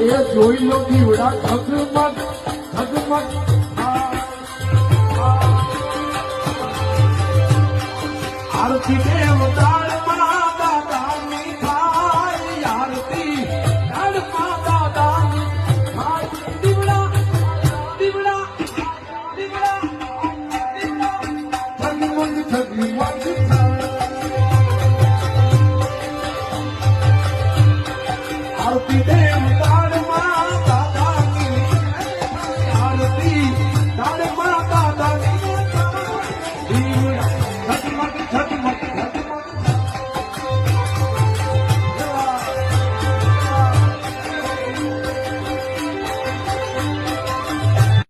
જોઈ લો દીવડા ઝગમગ ઝગમગ આરતી દેવ તાળમાં દાદાની થાય આરતી તાળમાં દાદાની થાય દીવડા દીવડા દીવડા ઝગમગ ઝગમગ આરતી દેવ તાળમાં દાદાની આરતી તાળમાં